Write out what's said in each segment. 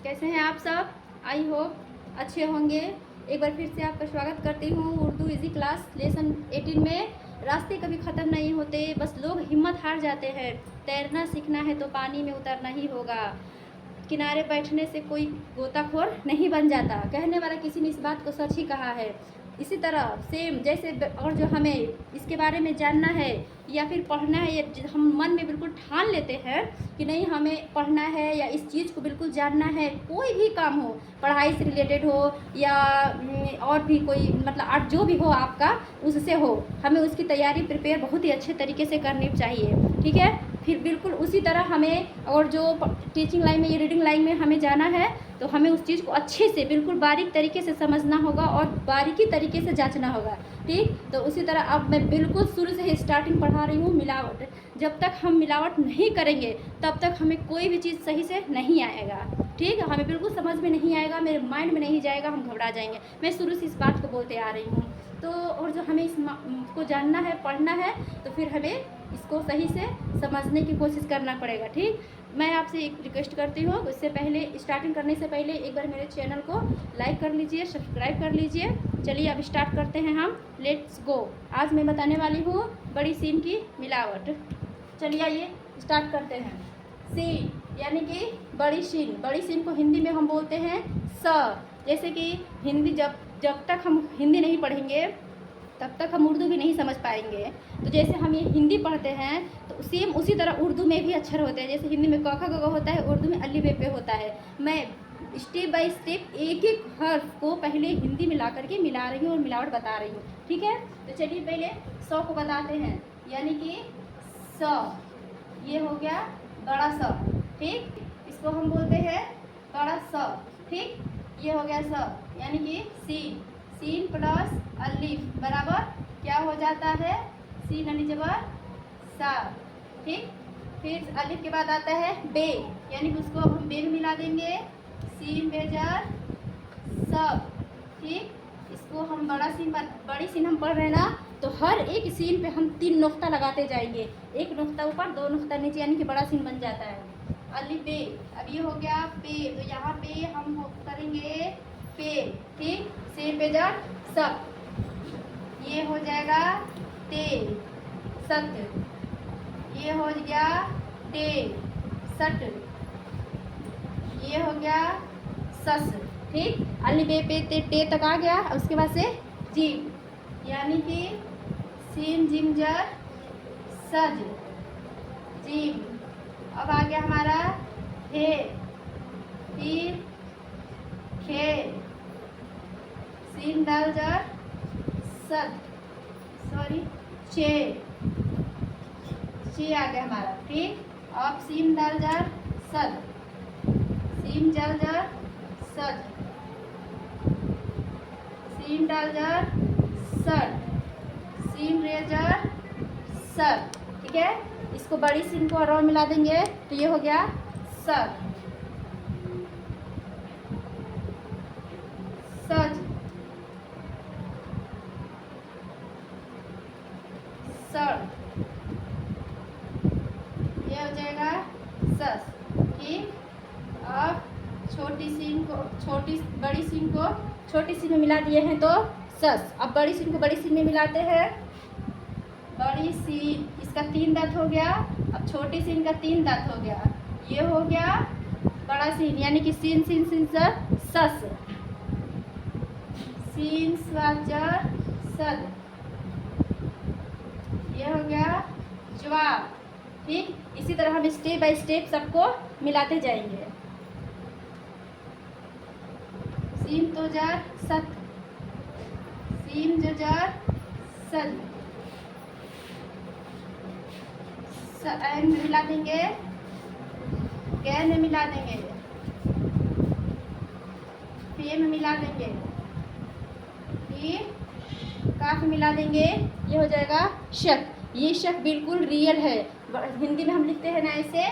कैसे हैं आप सब? आई होप अच्छे होंगे। एक बार फिर से आपका स्वागत करती हूँ उर्दू इजी क्लास लेसन 18 में। रास्ते कभी ख़त्म नहीं होते, बस लोग हिम्मत हार जाते हैं। तैरना सीखना है तो पानी में उतरना ही होगा। किनारे बैठने से कोई गोताखोर नहीं बन जाता। कहने वाला किसी ने इस बात को सच ही कहा है। इसी तरह सेम जैसे और जो हमें इसके बारे में जानना है या फिर पढ़ना है, या हम मन में बिल्कुल ठान लेते हैं कि नहीं हमें पढ़ना है या इस चीज़ को बिल्कुल जानना है, कोई भी काम हो, पढ़ाई से रिलेटेड हो या और भी कोई मतलब आर्ट जो भी हो आपका, उससे हो, हमें उसकी तैयारी प्रिपेयर बहुत ही अच्छे तरीके से करनी चाहिए। ठीक है, फिर बिल्कुल उसी तरह हमें और जो टीचिंग लाइन में या रीडिंग लाइन में हमें जाना है तो हमें उस चीज़ को अच्छे से बिल्कुल बारीक तरीके से समझना होगा और बारीकी तरीके से जांचना होगा। ठीक, तो उसी तरह अब मैं बिल्कुल शुरू से ही स्टार्टिंग पढ़ा रही हूँ मिलावट। जब तक हम मिलावट नहीं करेंगे तब तक हमें कोई भी चीज़ सही से नहीं आएगा। ठीक है, हमें बिल्कुल समझ में नहीं आएगा, मेरे माइंड में नहीं जाएगा, हम घबरा जाएंगे। मैं शुरू से इस बात को बोलते आ रही हूँ। तो और जो हमें इस को जानना है, पढ़ना है, तो फिर हमें इसको सही से समझने की कोशिश करना पड़ेगा। ठीक, मैं आपसे एक रिक्वेस्ट करती हूँ, उससे पहले स्टार्टिंग करने से पहले एक बार मेरे चैनल को लाइक कर लीजिए, सब्सक्राइब कर लीजिए। चलिए अब स्टार्ट करते हैं हम। Let's go. आज मैं बताने वाली हूँ बड़ी सीन की मिलावट। चलिए आइए स्टार्ट करते हैं। सीन यानी कि बड़ी सीन। बड़ी सीन को हिंदी में हम बोलते हैं स। जैसे कि हिंदी जब तक हम हिंदी नहीं पढ़ेंगे तब तक हम उर्दू भी नहीं समझ पाएंगे। तो जैसे हम ये हिंदी पढ़ते हैं तो सेम उसी तरह उर्दू में भी अक्षर होते हैं। जैसे हिंदी में क ख ग घ होता है, उर्दू में अली बे पे होता है। मैं स्टेप बाय स्टेप एक एक हर्फ को पहले हिंदी में ला करके मिला रही हूँ और मिलावट बता रही हूँ। ठीक है, तो चलिए पहले स को बताते हैं, यानी कि स। ये हो गया बड़ा स। ठीक, इसको हम बोलते हैं बड़ा स। ठीक, ये हो गया स, यानी कि सीन। सीन प्लस अलिफ बराबर क्या हो जाता है? सीन अली जबर सा। ठीक, फिर अलिफ के बाद आता है बे, यानी कि उसको अब हम बे में मिला देंगे। सीन बेजर सब। ठीक, इसको हम बड़ी सीन हम पढ़ रहे हैं ना, तो हर एक सीन पे हम 3 नुक्ता लगाते जाएंगे। एक नुक्ता ऊपर, 2 नुक्ता नीचे, यानी कि बड़ा सीन बन जाता है। अलिफ बे, अब ये हो गया पे, तो यहाँ पे हम करेंगे पे। ठीक, से पे जड़ सब, ये हो जाएगा ते सत, ये हो गया टे सट, ये हो गया सस। ठीक, अली बे पे ते टे तक आ गया। उसके बाद से जीम, यानी कि सीन जिम जर सज जीम। अब आ गया हमारा हे, फिर खे, सीन दाल जर सद, सॉरी चे, चे आ गया हमारा। ठीक, अब सीन दाल जर सद, सीन जल जर सज, सीन डाल जर सर, सीन रे जर सर। ठीक है, इसको बड़ी सीन को और मिला देंगे तो ये हो गया सर, सज, सर, ये हो जाएगा सस। ठीक, अब बड़ी सीन को छोटी सीन में मिला दिए हैं तो सस। अब बड़ी सीन को बड़ी सीन में मिलाते हैं। बड़ी सीन, इसका 3 दांत हो गया। अब छोटी सीन का 3 दांत हो गया। ये हो गया बड़ा सीन, यानी कि सीन सीन सीन सर सस, सीन स्वाजर सद, ये हो गया जवाब। ठीक, इसी तरह हम स्टेप बाय स्टेप सबको मिलाते जाएंगे। सीन तो जर सत, सीन जो जर सज, एन में मिला देंगे, गैर में मिला देंगे, पे में मिला देंगे, फिर काफ में मिला देंगे। ये हो जाएगा शक। ये शक बिल्कुल रियल है। हिंदी में हम लिखते हैं ना ऐसे,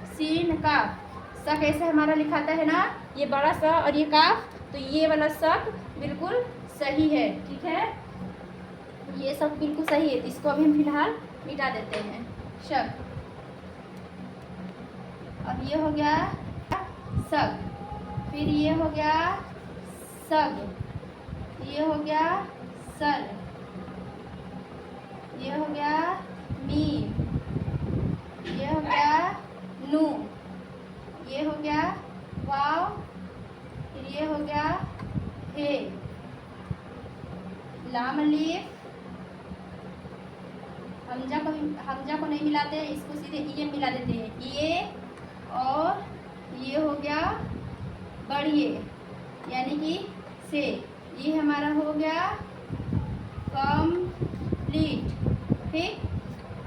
सीन काफ। शक ऐसे हमारा लिखाता है ना, ये बड़ा सा और ये काफ, तो ये वाला शक बिल्कुल सही है। ठीक है, ये सब बिल्कुल सही है। इसको अभी हम फिलहाल मिटा देते हैं शक। अब ये हो गया शक। फिर ये हो गया सग, ये हो गया सल, ये हो गया मीम, ये हो गया नू, ये हो गया वाव, फिर ये हो गया हे, लाम अलीफ, हमजा को नहीं मिलाते हैं, इसको सीधे ये मिला देते हैं, ये, और ये हो गया बढ़िए यानी कि से। ये हमारा हो गया कंप्लीट। ठीक,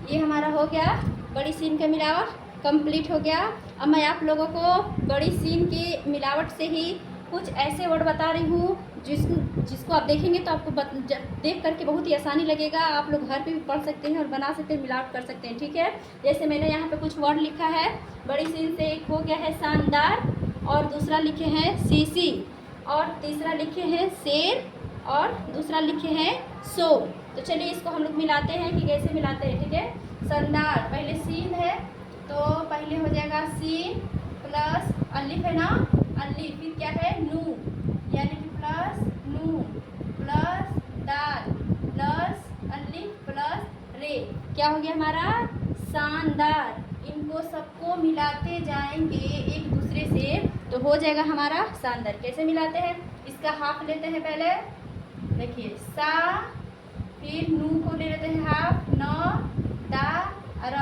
ये हमारा हो गया बड़ी सीन का मिलावट कंप्लीट हो गया। अब मैं आप लोगों को बड़ी सीन की मिलावट से ही कुछ ऐसे वर्ड बता रही हूँ जिसको आप देखेंगे तो आपको देख करके बहुत ही आसानी लगेगा। आप लोग घर पे भी पढ़ सकते हैं और बना सकते हैं, मिलावट कर सकते हैं। ठीक है, जैसे मैंने यहाँ पे कुछ वर्ड लिखा है बड़ी सीन से। एक हो गया है शानदार, और दूसरा लिखे हैं सीसी, और तीसरा लिखे हैं शेर, और दूसरा लिखे हैं शोर। तो चलिए इसको हम लोग मिलाते हैं कि कैसे मिलाते हैं। ठीक है, शानदार पहले सीन है तो पहले हो जाएगा सीन प्लस अलिफ है ना, अलिफ, फिर क्या है नू यानी कि प्लस नू प्लस दाल प्लस अलिफ प्लस रे, क्या हो गया हमारा शानदार। इनको सबको मिलाते जाएंगे एक दूसरे से तो हो जाएगा हमारा शानदार। कैसे मिलाते हैं, इसका हाफ लेते हैं पहले, देखिए सा, फिर नू को ले लेते हैं हाफ, न दा र,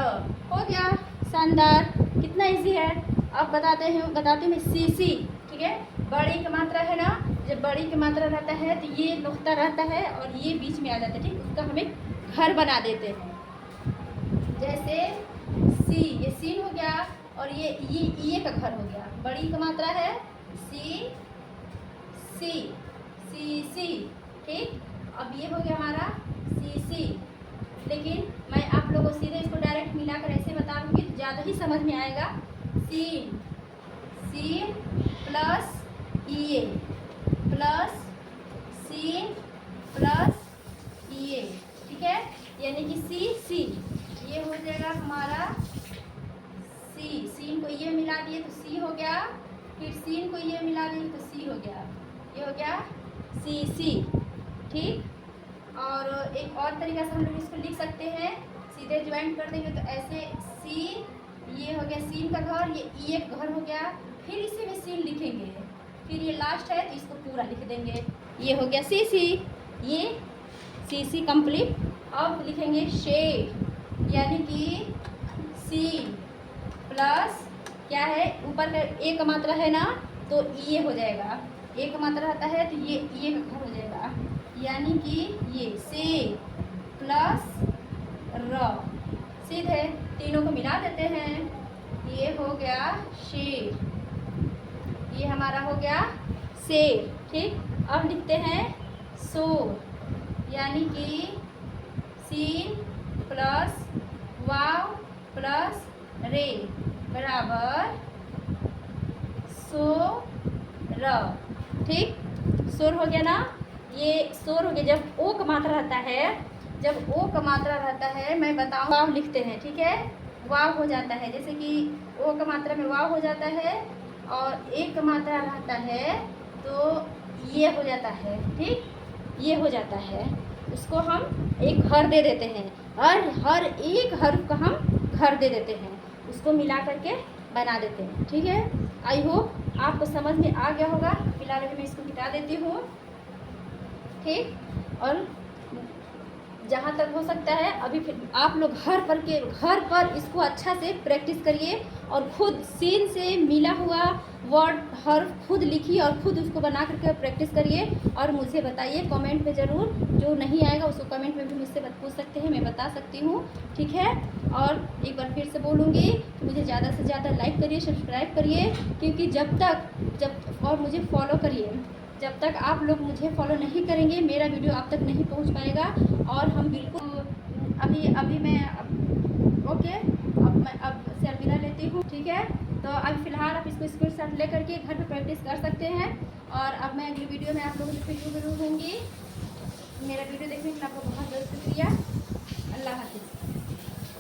हो गया शानदार। कितना इजी है। अब बताती हूँ मैं सीसी। ठीक है, बड़ी की मात्रा है ना, जब बड़ी की मात्रा रहता है तो ये नुक्ता रहता है और ये बीच में आ जाता है। ठीक, उसका हमें घर बना देते हैं। जैसे सी, ये सीन हो गया, और ये का घर हो गया। बड़ी की मात्रा है सी सी सी सी। ठीक, अब ये हो गया हमारा सी सी। लेकिन मैं आप लोगों को सीधे इसको डायरेक्ट मिलाकर ऐसे बता दूँगी तो ज़्यादा ही समझ में आएगा। सीन, सीन प्लस ये प्लस सीन प्लस ये। ठीक है, यानी कि सी सी, ये हो जाएगा हमारा सी। सीन को ये मिला दिए तो सी हो गया, फिर सीन को ये मिला दिए तो सी हो गया, ये हो गया सी सी। ठीक, और एक और तरीका से हम लोग इसको लिख सकते हैं, सीधे ज्वाइंट कर देंगे तो ऐसे सी, ये हो गया सीन का घर, ये एक घर हो गया, फिर इसी में सीन लिखेंगे, फिर ये लास्ट है तो इसको पूरा लिख देंगे, ये हो गया सी सी, ये सी सी कंप्लीट। अब लिखेंगे शेर यानी कि सीन प्लस क्या है, ऊपर का एक मात्रा है ना तो ये हो जाएगा, एक मात्रा रहता है तो ये का घर हो जाएगा, यानी कि ये से प्लस र। सीधे तीनों को मिला देते हैं, ये हो गया शेर, ये हमारा हो गया शेर। ठीक, अब लिखते हैं शोर यानी कि सीन प्लस वाव प्लस रे बराबर सो र। ठीक, शोर हो गया ना, ये शोर हो गया। जब ओ का मात्रा रहता है, जब ओ का मात्रा रहता है, मैं बताऊँ वाव लिखते हैं। ठीक है, वाव हो जाता है, जैसे कि ओ का मात्रा में वाव हो जाता है और एक का मात्रा रहता है तो ये हो जाता है। ठीक, ये हो जाता है, उसको हम एक घर दे देते हैं और हर एक हर्फ का हम घर दे देते हैं, उसको मिला करके बना देते हैं। ठीक है, आई होप आपको समझ में आ गया होगा। फिलहाल अभी मैं इसको मिटा देती हूँ। ठीक, और जहाँ तक हो सकता है अभी फिर आप लोग घर पर इसको अच्छा से प्रैक्टिस करिए और खुद सीन से मिला हुआ वर्ड हर्फ खुद लिखिए और खुद उसको बना करके प्रैक्टिस करिए और मुझे बताइए कमेंट में ज़रूर। जो नहीं आएगा उसको कमेंट में भी मुझसे पूछ सकते हैं, मैं बता सकती हूँ। ठीक है, और एक बार फिर से बोलूँगी कि मुझे ज़्यादा से ज़्यादा लाइक करिए, सब्सक्राइब करिए, क्योंकि जब और मुझे फॉलो करिए। जब तक आप लोग मुझे फॉलो नहीं करेंगे मेरा वीडियो आप तक नहीं पहुंच पाएगा। और हम बिल्कुल अभी मैं ओके, अब से अलविदा लेती हूँ। ठीक है, तो अब फिलहाल आप इसको स्क्रीनशॉट ले करके घर पे प्रैक्टिस कर सकते हैं। और अब मैं अगली वीडियो में आप लोगों से फिर रूबरू होंगी। मेरा वीडियो देखने के लिए आपको बहुत बहुत शुक्रिया। अल्लाह हाफिज़।